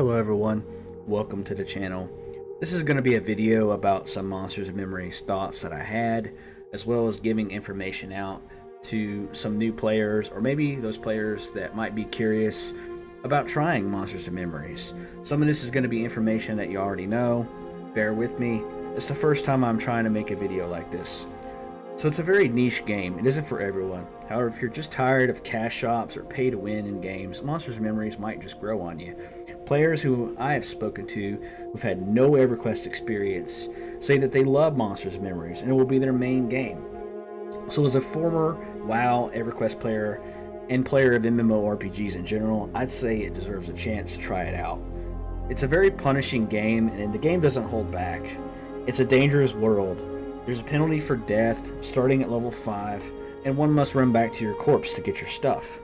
Hello everyone, welcome to the channel. This is going to be a video about some Monsters of Memories thoughts that I had, as well as giving information out to some new players, or maybe those players that might be curious about trying Monsters of Memories. Some of this is going to be information that you already know, bear with me. It's the first time I'm trying to make a video like this. So it's a very niche game, it isn't for everyone. However, if you're just tired of cash shops or pay to win in games, Monsters of Memories might just grow on you. Players who I have spoken to who've had no EverQuest experience say that they love Monsters of Memories and it will be their main game. So as a former WoW EverQuest player and player of MMORPGs in general, I'd say it deserves a chance to try it out. It's a very punishing game and the game doesn't hold back. It's a dangerous world. There's a penalty for death starting at level 5, and one must run back to your corpse to get your stuff.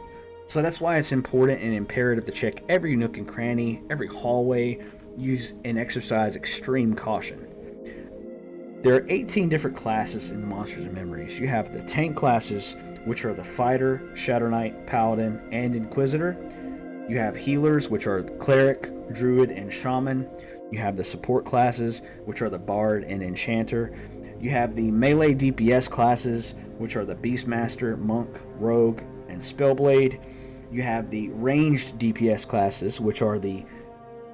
So that's why it's important and imperative to check every nook and cranny, every hallway, use and exercise extreme caution. There are 18 different classes in the Monsters of Memories. You have the tank classes, which are the Fighter, Shadow Knight, Paladin, and Inquisitor. You have healers, which are the Cleric, Druid, and Shaman. You have the support classes, which are the Bard and Enchanter. You have the melee DPS classes, which are the Beastmaster, Monk, Rogue, and Spellblade. You have the ranged DPS classes, which are the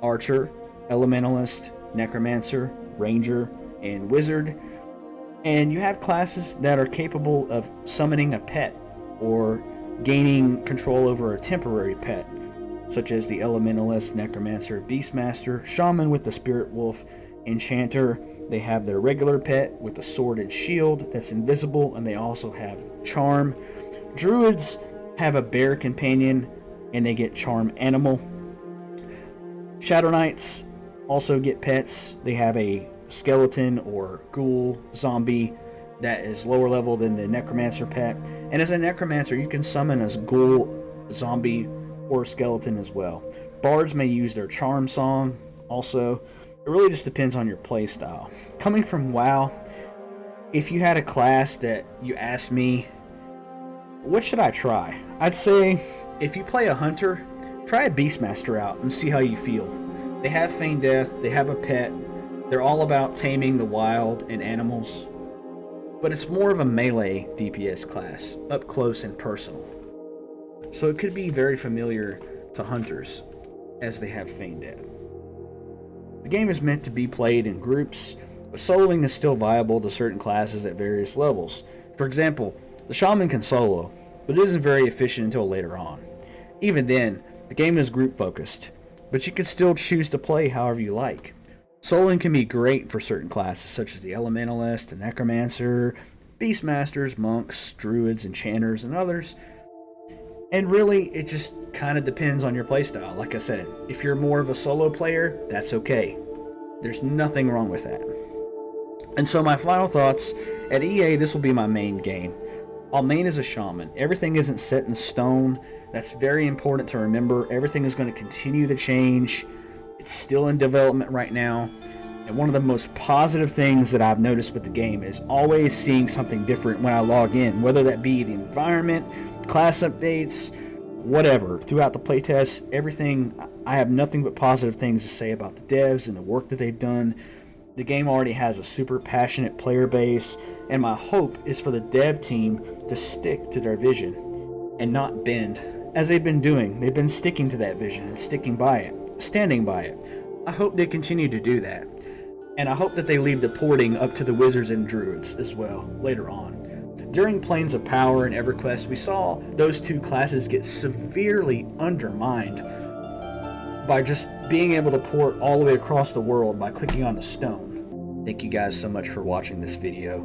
Archer, Elementalist, Necromancer, Ranger, and Wizard. And you have classes that are capable of summoning a pet or gaining control over a temporary pet, such as the Elementalist, Necromancer, Beastmaster, Shaman with the Spirit Wolf, Enchanter. They have their regular pet with a sword and shield that's invisible, and they also have Charm. Druids have a bear companion and they get Charm Animal. Shadow Knights also get pets. They have a skeleton or ghoul zombie that is lower level than the Necromancer pet. And as a Necromancer, you can summon a ghoul, zombie, or skeleton as well. Bards may use their Charm Song also. It really just depends on your playstyle. Coming from WoW, if you had a class that you asked me, what should I try? I'd say, if you play a hunter, try a Beastmaster out and see how you feel. They have Feign Death, they have a pet, they're all about taming the wild and animals, but it's more of a melee DPS class, up close and personal. So it could be very familiar to hunters, as they have Feign Death. The game is meant to be played in groups, but soloing is still viable to certain classes at various levels. For example, the Shaman can solo, but it isn't very efficient until later on. Even then, the game is group focused, but you can still choose to play however you like. Soloing can be great for certain classes such as the Elementalist, the Necromancer, Beastmasters, Monks, Druids, Enchanters, and others. And really, it just kind of depends on your playstyle. Like I said, if you're more of a solo player, that's okay. There's nothing wrong with that. And so my final thoughts, at EA, this will be my main game. I'll main as a Shaman. Everything isn't set in stone. That's very important to remember. Everything is going to continue to change. It's still in development right now. And one of the most positive things that I've noticed with the game is always seeing something different when I log in, whether that be the environment, class updates, whatever. Throughout the playtest, everything, I have nothing but positive things to say about the devs and the work that they've done. The game already has a super passionate player base, and my hope is for the dev team to stick to their vision and not bend, as they've been doing. They've been sticking to that vision and sticking by it, standing by it. I hope they continue to do that. And I hope that they leave the porting up to the Wizards and Druids as well later on. During Planes of Power and EverQuest, we saw those two classes get severely undermined by just being able to port all the way across the world by clicking on a stone. Thank you guys so much for watching this video.